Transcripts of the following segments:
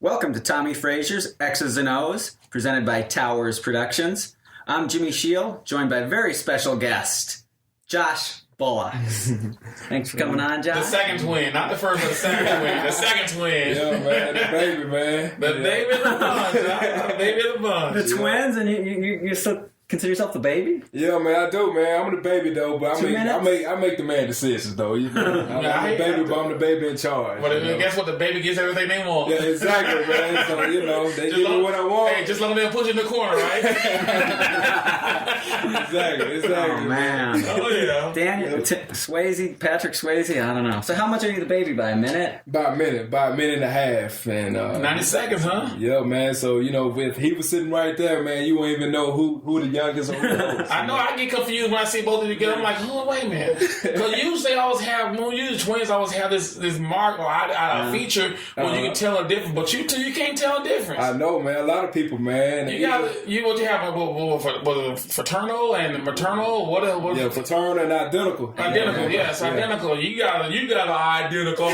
Welcome to Tommie Frazier's X's Os, presented by Towers Productions. I'm Jimmy Shield, joined by a very special guest, Josh Bullock. Thanks for coming on, Josh. The second twin, not the first, but the second twin. The second twin. Yeah, man, the baby, man. The baby of the bunch. The baby of the bunch. The twins, and you still consider yourself the baby? Yeah, man, I do, man. I'm the baby though, but I make the man decisions though. You know? I'm the baby, but I'm the baby in charge. But guess what? The baby gets everything they want. Yeah, exactly, man. So they give me what I want. Hey, just let them push you in the corner, right? Exactly. Oh man. Oh yeah. Daniel, Swayze, Patrick Swayze. I don't know. So how much are you the baby by a minute? About a minute and a half, and 90 seconds, huh? Yeah, man. So if he was sitting right there, man, you won't even know who the youngest or who the oldest. I know. I get confused when I see both of you together. I'm like, oh, wait a minute. Because usually twins always have this mark or a feature where you can tell a difference. But you two, you can't tell a difference. I know, man. A lot of people, man. You have fraternal and maternal. What? Yeah, fraternal and identical. Identical, yes, identical. You got an identical.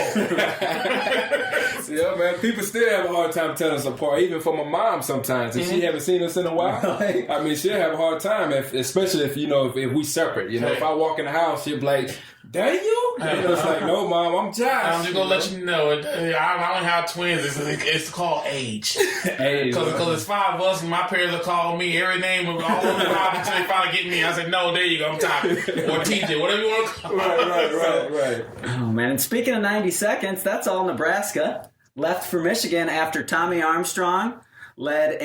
Yeah, man. People still have a hard time telling us apart. Even for my mom, sometimes if she haven't seen us in a while, I mean, she'll have a hard time, especially if we separate. If I walk in the house, she'll be like, Daniel? It's like, no, Mom, I'm Josh. I'm just gonna let you know. I don't have twins. It's called age. Because it's five of us, and my parents will call me every name all over the five until they finally get me. I said, no, there you go, I'm tired. Or TJ, whatever you want to call me. Right. Oh man! And speaking of 90 seconds, that's all Nebraska. Left for Michigan after Tommy Armstrong led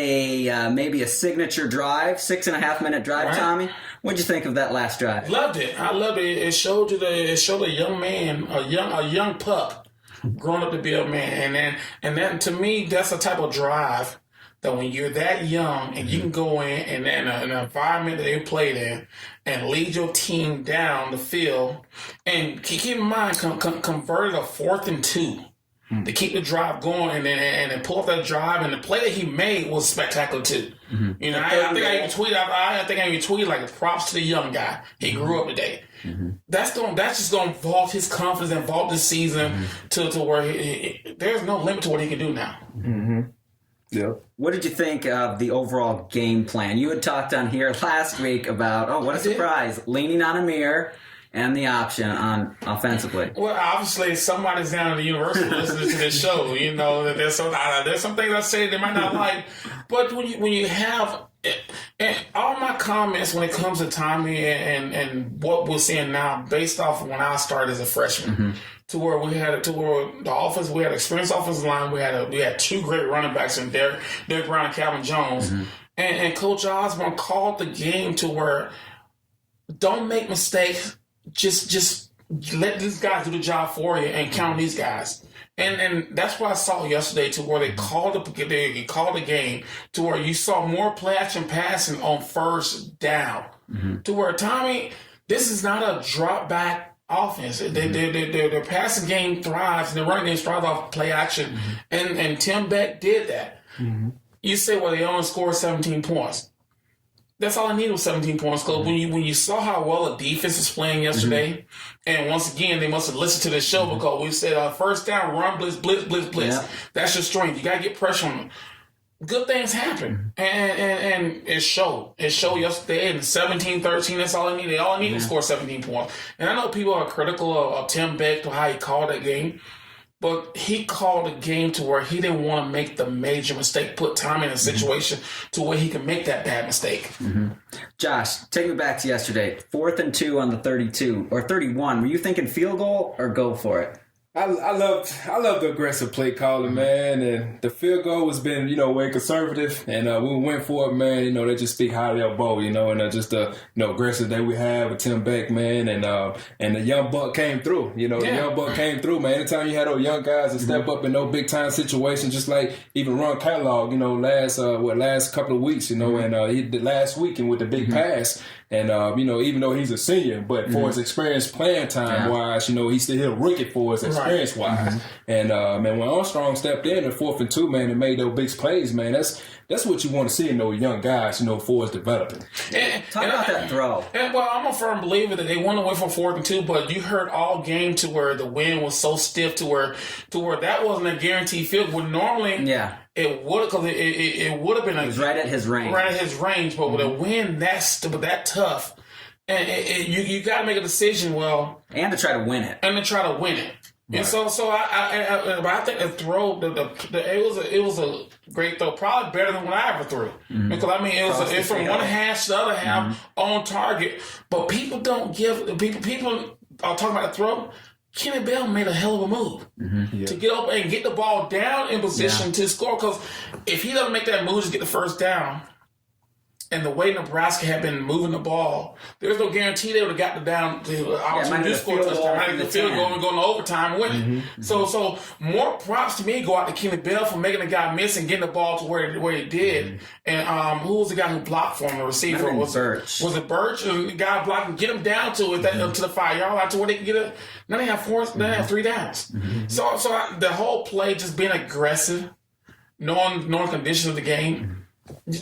maybe a signature drive, 6.5 minute drive. Right. Tommy, what'd you think of that last drive? Loved it. I loved it. It showed a young man, a young pup, growing up to be a man, and that to me, that's a type of drive that when you're that young and you can go in and in an environment that they played in and lead your team down the field, and keep in mind, converted a 4th and 2. To keep the drive going and then pull up that drive, and the play that he made was spectacular too. Mm-hmm. I think I even tweeted like props to the young guy. He grew up today. Mm-hmm. That's just gonna vault his confidence and vault this season to where there's no limit to what he can do now. Mm-hmm. Yeah. What did you think of the overall game plan? You had talked on here last week about what a surprise, leaning on Amir and the option on offensively. Well, obviously, somebody's down at the university listening to this show. That there's some things I say they might not like, but when you have and all my comments when it comes to Tommy and what we're seeing now, based off of when I started as a freshman, to where we had experienced offensive line, we had two great running backs in Derek Brown and Calvin Jones, and Coach Osborne called the game to where don't make mistakes. Just let these guys do the job for you and count these guys. And that's what I saw yesterday, to where they called the game to where you saw more play action passing on first down. To where, Tommy, this is not a drop back offense. Their passing game thrives and their running game thrives off play action. And Tim Beck did that. You say, well, they only scored 17 points. That's all I needed was 17 points. Because when you saw how well the defense was playing yesterday, and once again, they must have listened to this show because we said first down, run, blitz. Yeah. That's your strength. You got to get pressure on them. Good things happen. And it showed. It showed yesterday. And 17-13, that's all I needed. All I needed was score 17 points. And I know people are critical of Tim Beck to how he called that game. But he called a game to where he didn't want to make the major mistake, put Tommy in a situation to where he can make that bad mistake. Josh, take me back to yesterday. 4th and 2 on the 32 or 31. Were you thinking field goal or go for it? I love the aggressive play calling, man, and the field goal has been, way conservative, and we went for it, man. They just speak highly of Bo, and just the aggressive that we have with Tim Beck, man, and the young buck came through. The young buck came through, man. Anytime you had those young guys that step up in no big time situations, just like even Ron Kellogg, last couple of weeks, and he did last weekend with the big pass. And, even though he's a senior, but for his experience playing time-wise, he's still a rookie for his experience-wise. And, man, when Armstrong stepped in at 4th and 2, man, and made those big plays, man, that's what you want to see in those young guys, for his developing. Talk about that throw. Well, I'm a firm believer that they won away from 4th and 2, but you heard all game to where the wind was so stiff to where that wasn't a guaranteed field goal. Normally, it would, because it would have been. It was right at his range. Right at his range, but with a wind that tough, and you got to make a decision. Well, and to try to win it. Right. And so I think the throw, it was a great throw, probably better than what I ever threw. Because it's from one hash to the other half on target. But people don't give people are talking about the throw. Kenny Bell made a hell of a move to get up and get the ball down in position to score. Because if he doesn't make that move to get the first down, and the way Nebraska had been moving the ball, there's no guarantee they would have got the down the opportunity to score a touchdown. Might the field goal and go into overtime and win. So more props to me go out to Kenny Bell for making the guy miss and getting the ball to where he did. And who was the guy who blocked for him? The receiver was Birch. Was it Birch? And the guy blocked and get him down to it up to the 5-yard line to where they can get it. Now they have 3 downs. So the whole play just being aggressive, knowing conditions of the game.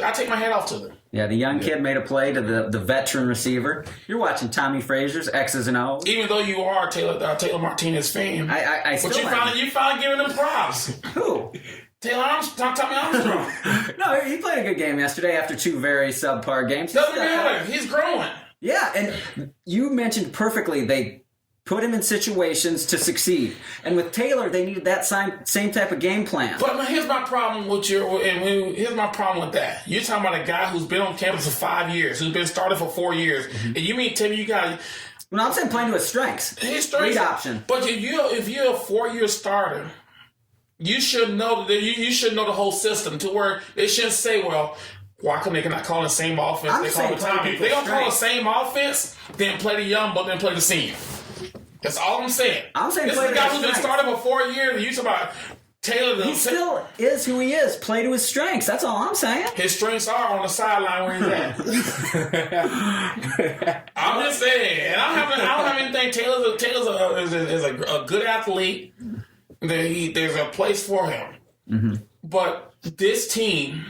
I take my hat off to them. Yeah, the young kid made a play to the veteran receiver. You're watching Tommie Frazier's X's and Os. Even though you are a Taylor Martinez fan, I still but you finally giving them props. Who? Tommie Armstrong. No, he played a good game yesterday after 2 very subpar games. Doesn't matter. He's growing. Yeah, and you mentioned perfectly they put him in situations to succeed. And with Taylor, they needed that same type of game plan. But here's my problem with here's my problem with that. You're talking about a guy who's been on campus for 5 years, who's been started for 4 years, and you mean tell me you got? Well, I'm saying playing to his strengths. Read option. But if you're a 4-year starter, you should know that you should know the whole system to where they shouldn't say, well, why couldn't they not call the same offense? I'm they call the Tommy. If they don't call the same offense, then play the young, but then play the senior. That's all I'm saying. I'm saying this play is a guy who's been started for 4 years. And you talk about Taylor. He still is who he is. Play to his strengths. That's all I'm saying. His strengths are on the sideline where he's at. I'm just saying. And I don't have anything. Taylor's a good athlete. There's a place for him. But this team,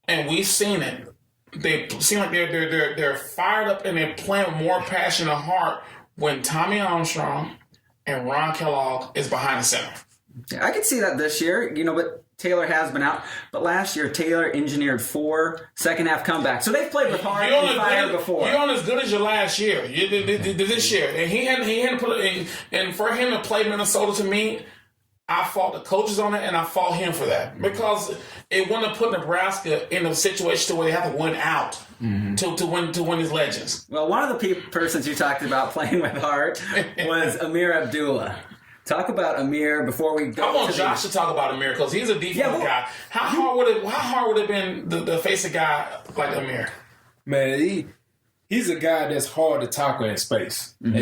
and we've seen it, they seem like they're fired up and they're playing with more passion and heart when Tommie Armstrong and Ron Kellogg is behind the center. I could see that this year, but Taylor has been out. But last year, Taylor engineered 4 second-half comebacks. So they've played with heart and fire before. You're on as good as your last year. This year. And he hadn't put it in. And for him to play Minnesota, to me, I fought the coaches on it, and I fought him for that. Because it wouldn't have put Nebraska in a situation where they have to win out to win his legends. Well, one of the persons you talked about playing with heart was Amir Abdullah. Talk about Amir before we go. I want Josh to talk about Amir because he's a defensive guy. How hard would it have been to face a guy like Amir? Man, he's a guy that's hard to tackle in space. And,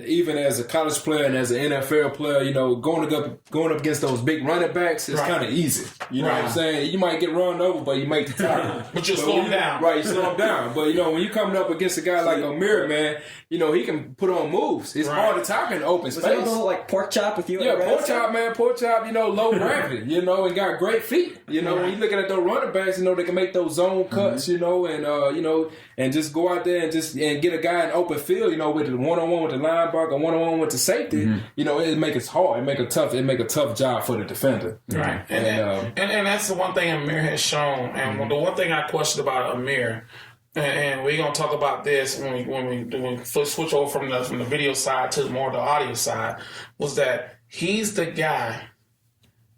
even as a college player and as an NFL player, going up against those big running backs is kind of easy. You know what I'm saying? You might get run over, but you make the tackle. But you slow him down. Right, you slow him down. But, when you're coming up against a guy like Amir, man, he can put on moves. It's hard to tackle in open space. Was that a little like pork chop with you? Yeah, pork chop, man. Pork chop, low gravity, and got great feet. When you're looking at those running backs, they can make those zone cuts, and just go out there and get a guy in open field, with the one-on-one with the linebacker, one-on-one with the safety, it make it hard. It make a tough job for the defender. Right. And that's the one thing Amir has shown. And the one thing I questioned about Amir, and we're gonna talk about this when we switch over from the video side to more the audio side, was that he's the guy,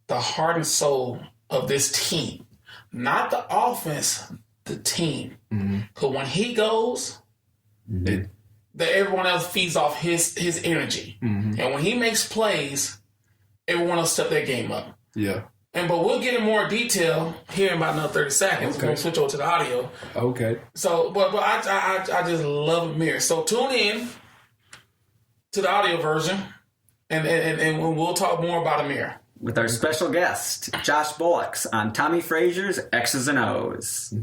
the heart and soul of this team. Not the offense, the team. Because when he goes, everyone else feeds off his energy. And when he makes plays, everyone else step their game up. Yeah. But we'll get in more detail here in about another 30 seconds. Okay. We'll switch over to the audio. Okay. So, but I just love Amir. So tune in to the audio version, and we'll talk more about Amir. With our special guest, Josh Bullocks, on Tommie Frazier's X's and Os.